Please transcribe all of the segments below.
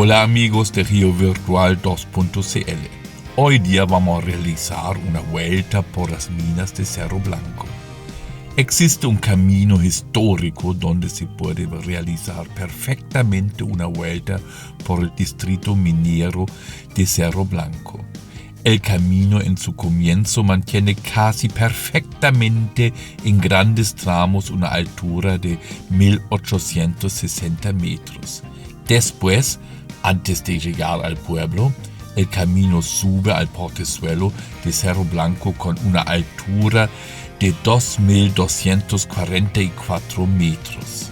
Hola amigos de Rio Virtual 2.cl. Hoy día vamos a realizar una vuelta por las minas de Cerro Blanco. Existe un camino histórico donde se puede realizar perfectamente una vuelta por el distrito minero de Cerro Blanco. El camino en su comienzo mantiene casi perfectamente en grandes tramos una altura de 1860 metros. Después, antes de llegar al pueblo, el camino sube al portezuelo de Cerro Blanco con una altura de 2.244 metros.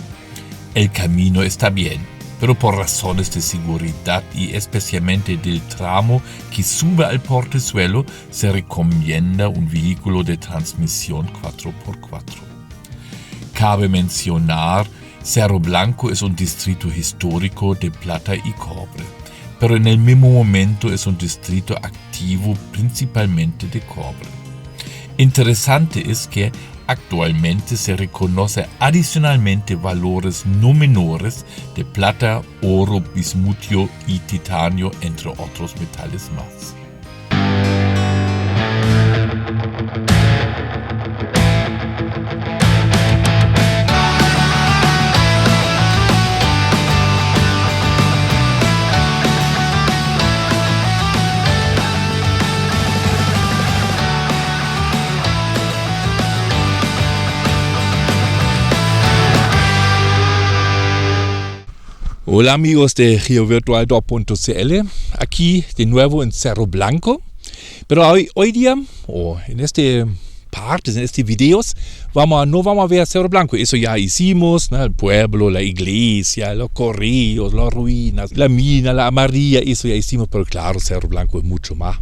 El camino está bien, pero por razones de seguridad y especialmente del tramo que sube al portezuelo, se recomienda un vehículo de transmisión 4x4. Cabe mencionar, Cerro Blanco es un distrito histórico de plata y cobre, pero en el mismo momento es un distrito activo principalmente de cobre. Interesante es que actualmente se reconoce adicionalmente valores no menores de plata, oro, bismuto y titanio, entre otros metales más. Hola amigos de Rio Virtual 2.cl, aquí de nuevo en Cerro Blanco, pero hoy día, en este videos, no vamos a ver Cerro Blanco. Eso ya hicimos, ¿no? El pueblo, la iglesia, los corrillos, las ruinas, la mina, la amarilla, eso ya hicimos, pero claro, Cerro Blanco es mucho más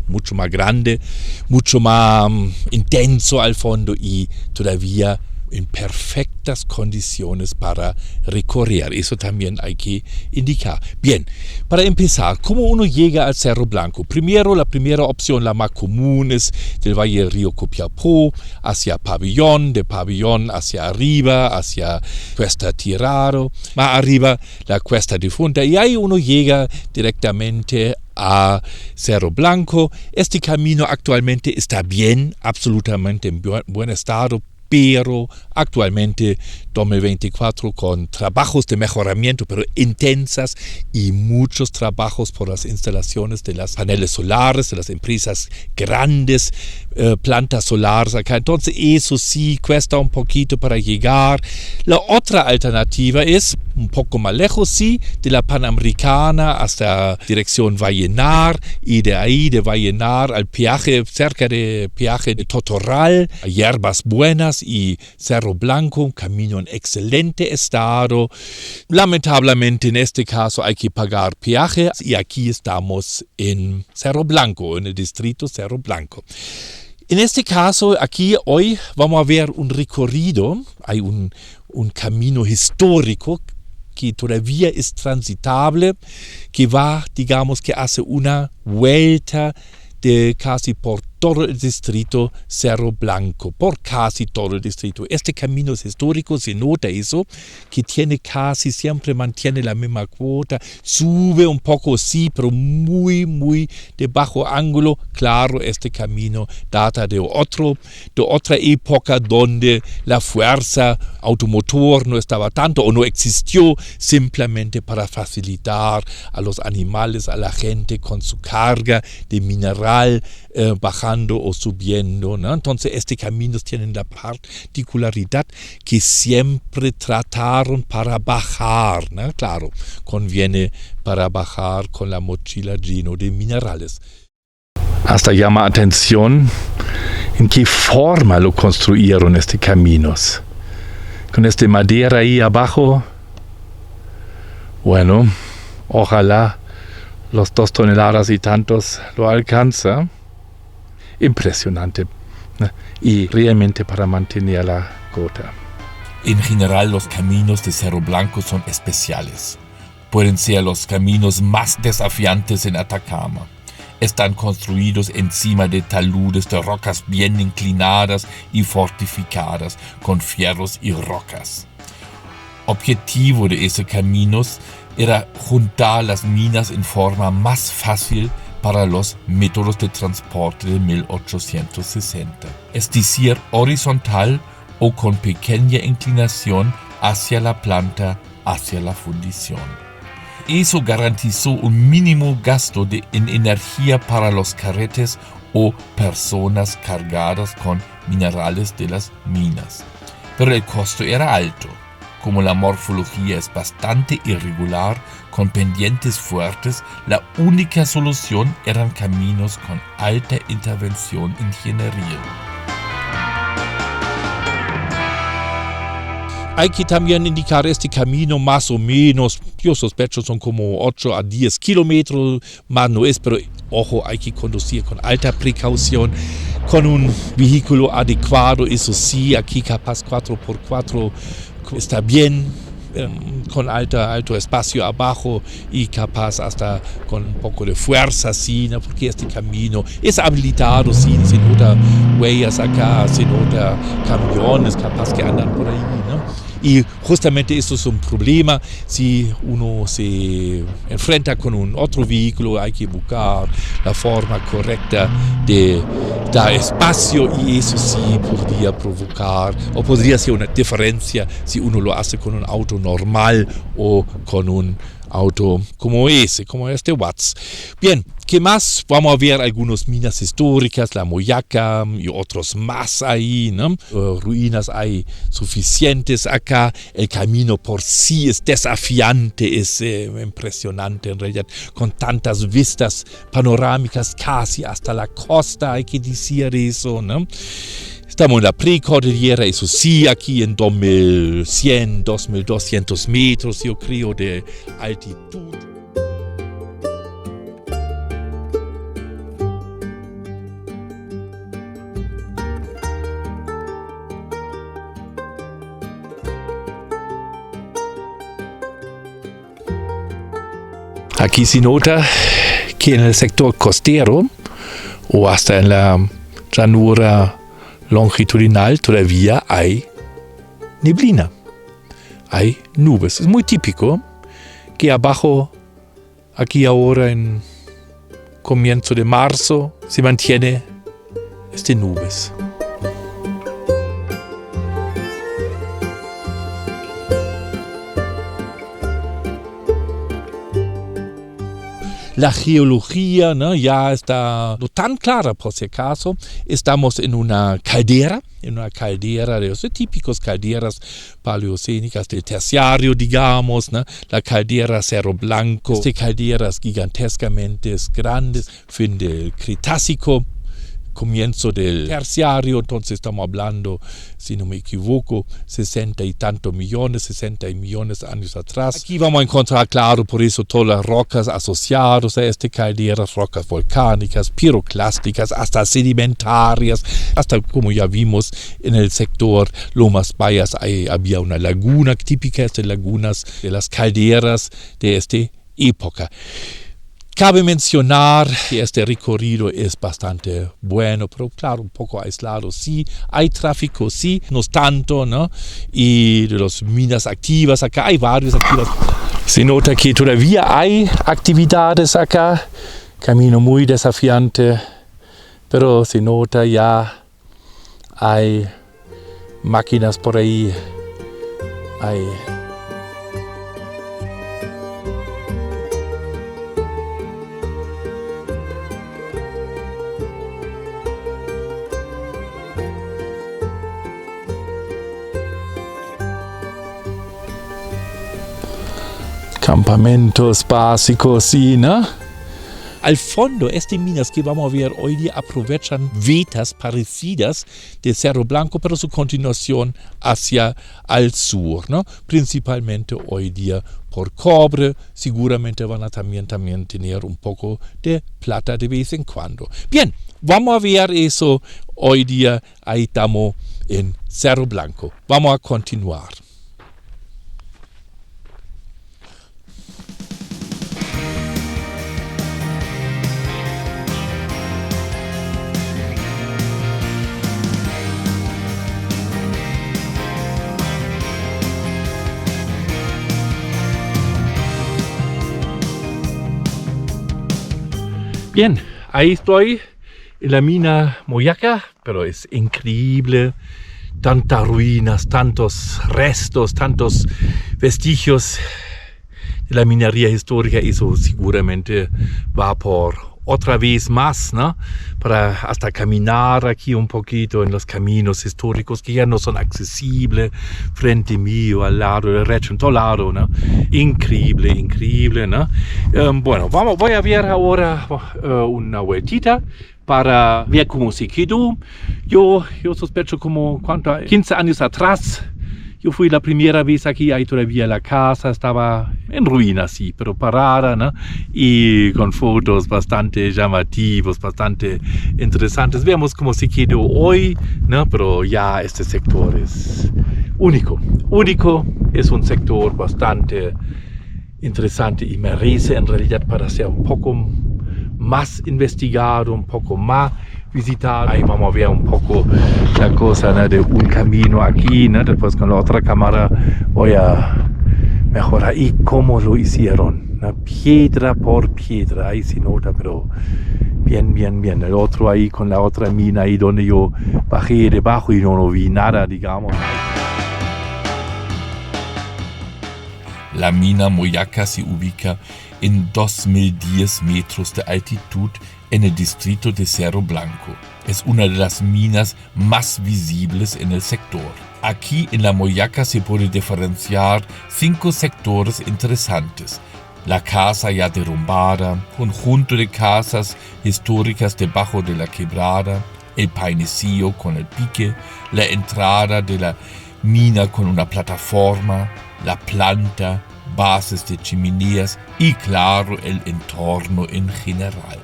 grande, mucho más intenso al fondo y todavía en perfectas condiciones para recorrer. Eso también hay que indicar. Bien, para empezar, ¿cómo uno llega al Cerro Blanco? Primero, la primera opción, la más común, es del Valle del Río Copiapó hacia Pabellón, de Pabellón hacia arriba, hacia Cuesta Tirado, más arriba la Cuesta Difunta, y ahí uno llega directamente a Cerro Blanco. Este camino actualmente está bien, absolutamente en buen estado, pero actualmente 2024 con trabajos de mejoramiento, pero intensas, y muchos trabajos por las instalaciones de las paneles solares, de las empresas grandes, plantas solares acá. Entonces eso sí cuesta un poquito para llegar. La otra alternativa es un poco más lejos, sí, de la Panamericana hasta dirección Vallenar, y de ahí de Vallenar al peaje, cerca de peaje de Totoral, a Hierbas Buenas y Cerro Blanco, un camino en excelente estado. Lamentablemente en este caso hay que pagar peaje, y aquí estamos en Cerro Blanco, en el distrito Cerro Blanco. En este caso, aquí hoy vamos a ver un recorrido, hay un camino histórico que todavía es transitable, que va, digamos, que hace una vuelta de casi por todo el distrito Cerro Blanco, por casi todo el distrito. Este camino es histórico, se nota eso, que casi siempre mantiene la misma cuota, sube un poco, sí, pero muy de bajo ángulo. Claro, este camino data de otra época donde la fuerza automotor no estaba tanto o no existió, simplemente para facilitar a los animales, a la gente con su carga de mineral, bajando o subiendo, ¿no? Entonces este camino tiene la particularidad que siempre trataron para bajar, ¿no? Claro, conviene para bajar con la mochila lleno de minerales. Hasta llama atención en qué forma lo construyeron estos caminos. Con este madera ahí abajo, bueno, ojalá los 2 toneladas y tantos lo alcanza. Impresionante, ¿no? Y realmente para mantener la cota. En general, los caminos de Cerro Blanco son especiales. Pueden ser los caminos más desafiantes en Atacama. Están construidos encima de taludes de rocas bien inclinadas y fortificadas con fierros y rocas. objetivo de esos caminos era juntar las minas en forma más fácil para los métodos de transporte de 1860, es decir, horizontal o con pequeña inclinación hacia la planta, hacia la fundición. Eso garantizó un mínimo gasto en energía para los carretes o personas cargadas con minerales de las minas. Pero el costo era alto. Como la morfología es bastante irregular, con pendientes fuertes, la única solución eran caminos con alta intervención ingenieril. Hay que también indicar este camino más o menos, yo sospecho son como 8 a 10 kilómetros, más no es, pero ojo, hay que conducir con alta precaución, con un vehículo adecuado, eso sí, aquí capaz 4x4 está bien, con alto espacio abajo y capaz hasta con un poco de fuerza, sí, ¿no? Porque este camino es habilitado, sí, se nota huellas acá, se nota camiones capaz que andan por ahí, ¿no? Y justamente esto es un problema, si uno se enfrenta con un otro vehículo, hay que buscar la forma correcta de dar espacio y eso sí podría provocar o podría ser una diferencia si uno lo hace con un auto normal o con un auto como este Watts. Bien, ¿qué más? Vamos a ver algunas minas históricas, la Moyaca y otros más ahí, ¿no? Ruinas hay suficientes acá. El camino por sí es desafiante, es impresionante en realidad, con tantas vistas panorámicas casi hasta la costa, hay que decir eso, ¿no? Estamos en la precordillera, eso sí, aquí en 2100, 2200 metros, yo creo, de altitud. Aquí se nota que en el sector costero o hasta en la llanura longitudinal todavía hay neblina, hay nubes. Es muy típico que abajo, aquí ahora en comienzo de marzo, se mantiene nubes. La geología, ¿no? Ya está no tan clara por si acaso. Estamos en una caldera de los típicos calderas paleocénicas del terciario, digamos, ¿no? La caldera Cerro Blanco, calderas gigantescamente grandes, fin del Cretácico, comienzo del terciario, entonces estamos hablando, si no me equivoco, 60 millones de años atrás. Aquí vamos a encontrar, claro, por eso todas las rocas asociadas a calderas, rocas volcánicas, piroclásticas, hasta sedimentarias, hasta como ya vimos en el sector Lomas Bayas había una laguna típica, lagunas de las calderas de esta época. Cabe mencionar que este recorrido es bastante bueno, pero claro, un poco aislado. Sí, hay tráfico, sí, no es tanto, ¿no? Y de las minas activas, acá hay varias activas. Se nota que todavía hay actividades acá, camino muy desafiante, pero se nota ya hay máquinas por ahí, hay... campamentos básicos, sí, ¿no? Al fondo, estas minas que vamos a ver hoy día aprovechan vetas parecidas de Cerro Blanco, pero su continuación hacia al sur, ¿no? Principalmente hoy día por cobre, seguramente van a también tener un poco de plata de vez en cuando. Bien, vamos a ver eso hoy día, ahí estamos en Cerro Blanco. Vamos a continuar. Bien, ahí estoy en la mina Moyaca, pero es increíble. Tantas ruinas, tantos restos, tantos vestigios de la minería histórica. Eso seguramente va por otra vez más, ¿no? Para hasta caminar aquí un poquito en los caminos históricos que ya no son accesibles frente mío, al lado derecho, en todo lado, ¿no? Increíble, increíble, ¿no? Bueno, voy a ver ahora una vueltita para ver cómo se quedó. Yo sospecho como 15 años atrás. Yo fui la primera vez aquí, ahí todavía la casa estaba en ruinas, sí, pero parada, ¿no? Y con fotos bastante llamativos, bastante interesantes. Veamos cómo se quedó hoy, ¿no? Pero ya este sector es único. Único, es un sector bastante interesante y merece en realidad para ser un poco más investigado, un poco más visitado. Ahí vamos a ver un poco la cosa, ¿no? De un camino aquí, ¿no? Después con la otra cámara voy a mejorar y cómo lo hicieron, ¿no? Piedra por piedra, ahí se nota, pero bien, bien, bien. El otro ahí con la otra mina ahí donde yo bajé debajo y no vi nada, digamos. La mina Moyaca se ubica en 2010 metros de altitud en el distrito de Cerro Blanco. Es una de las minas más visibles en el sector. Aquí en la Moyaca se puede diferenciar 5 sectores interesantes. La casa ya derrumbada, conjunto de casas históricas debajo de la quebrada, el painecillo con el pique, la entrada de la mina con una plataforma, la planta, bases de chimeneas y claro el entorno en general.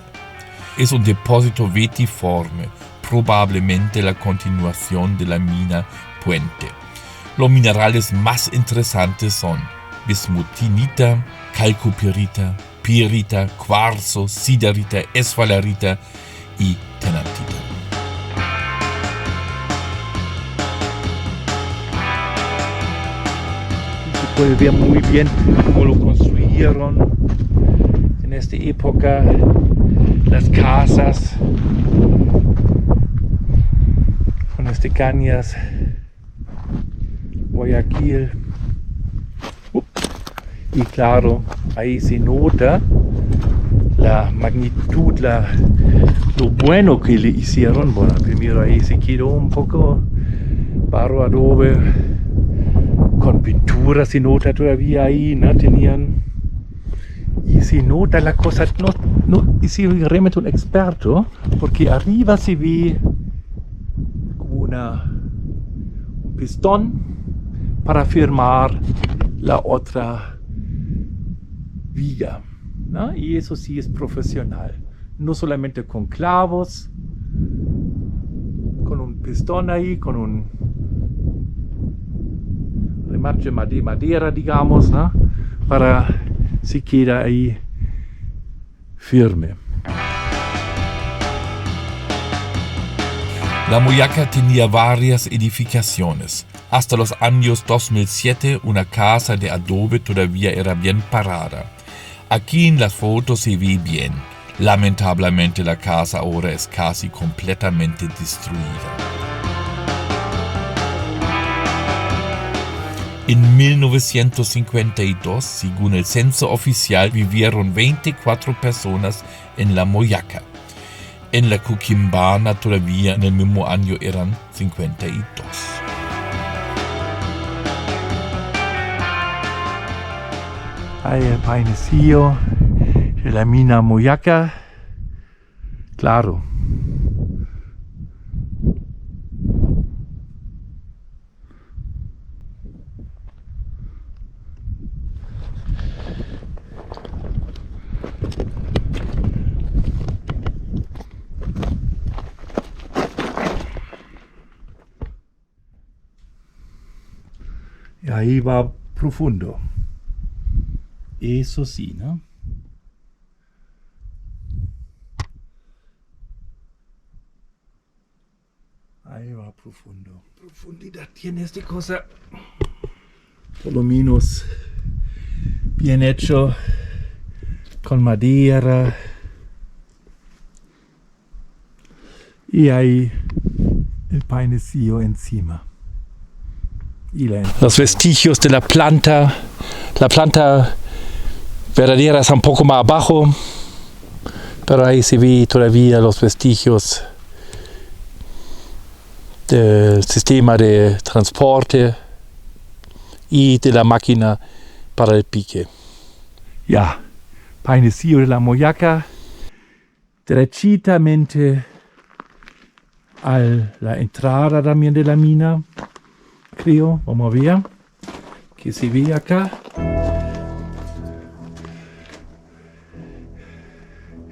Es un depósito vetiforme, probablemente la continuación de la mina Puente. Los minerales más interesantes son bismutinita, calcopirita, pirita, cuarzo, siderita, esfalerita y tenantita. Se puede ver muy bien cómo lo construyeron en esta época, las casas con estas cañas, Guayaquil. Y claro, ahí se nota la magnitud, lo bueno que le hicieron. Bueno, primero ahí se quedó un poco barro adobe, con pintura se nota todavía ahí, ¿no? Tenían, y se nota la cosa, y soy realmente un experto, porque arriba se ve como un pistón para firmar la otra viga, ¿no? Y eso sí es profesional, no solamente con clavos, con un pistón ahí, con un remate de madera, digamos, ¿no? Para se queda ahí firme. La Moyaca tenía varias edificaciones. Hasta los años 2007 una casa de adobe todavía era bien parada. Aquí en las fotos se ve bien. Lamentablemente la casa ahora es casi completamente destruida. En 1952, según el censo oficial, vivieron 24 personas en la Moyaca. En la Coquimbana todavía en el mismo año eran 52. Ahí el painecillo de la mina Moyaca. Claro. Y ahí va profundo. Eso sí, ¿no? Ahí va profundo. Profundidad tiene esta cosa. Por lo menos bien hecho. Con madera. Y ahí el painecillo encima. Los vestigios de la planta verdadera está un poco más abajo, pero ahí se ve todavía los vestigios del sistema de transporte y de la máquina para el pique. Ya, painecillo de la Moyaca, derechitamente a la entrada también de la mina. Creo, vamos a ver que se ve acá.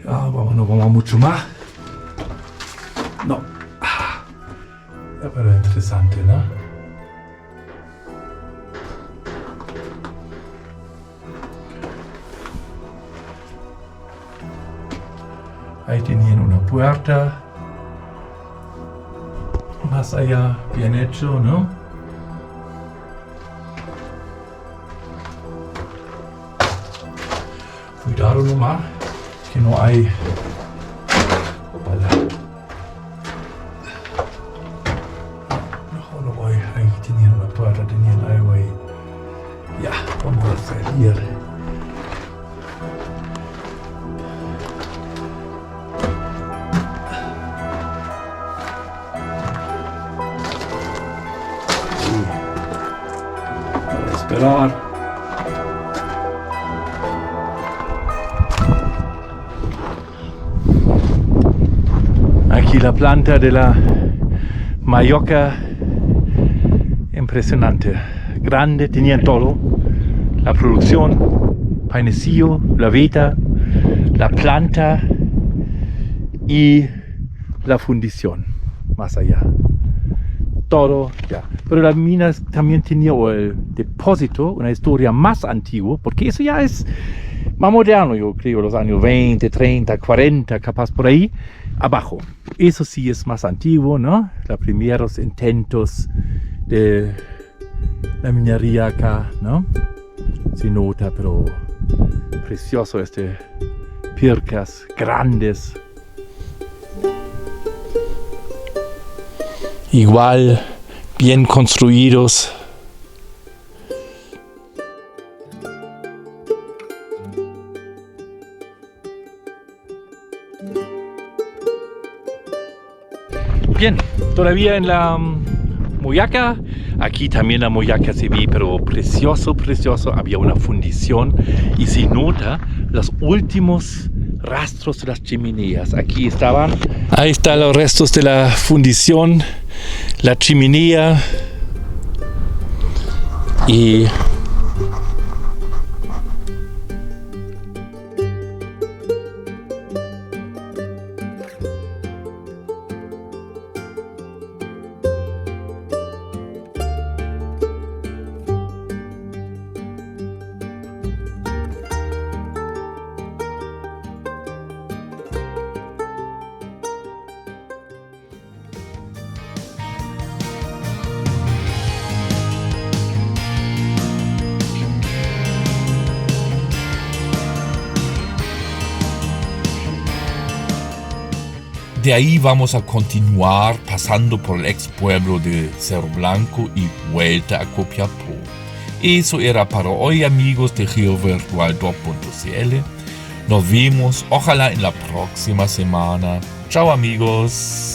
Ya, no vamos mucho más. No. Pero interesante, ¿no? Ahí tenían una puerta. Más allá, bien hecho, ¿no? Cuidado nomás, que no hay. Opala. No voy. Ahí tenían una puerta, tenían algo ahí. Ya, vamos a salir. Para esperar. Aquí la planta de la Moyaca, impresionante, grande, tenían todo, la producción, painecillo, la veta, la planta y la fundición, más allá, todo ya. Pero la mina también tenía, o el depósito, una historia más antigua, porque eso ya es más moderno, yo creo, los años 20, 30, 40, capaz por ahí, abajo. Eso sí es más antiguo, ¿no? Los primeros intentos de la minería acá, ¿no? Se nota, pero precioso pircas grandes. Igual, bien construidos. Bien, todavía en la Moyaca, aquí también la Moyaca se ve, pero precioso, precioso. Había una fundición y se nota los últimos rastros de las chimeneas. Aquí estaban. Ahí están los restos de la fundición, la chimenea y De ahí vamos a continuar pasando por el ex pueblo de Cerro Blanco y vuelta a Copiapó. Eso era para hoy, amigos de GeoVirtual2.cl. Nos vemos, ojalá en la próxima semana. Chao, amigos.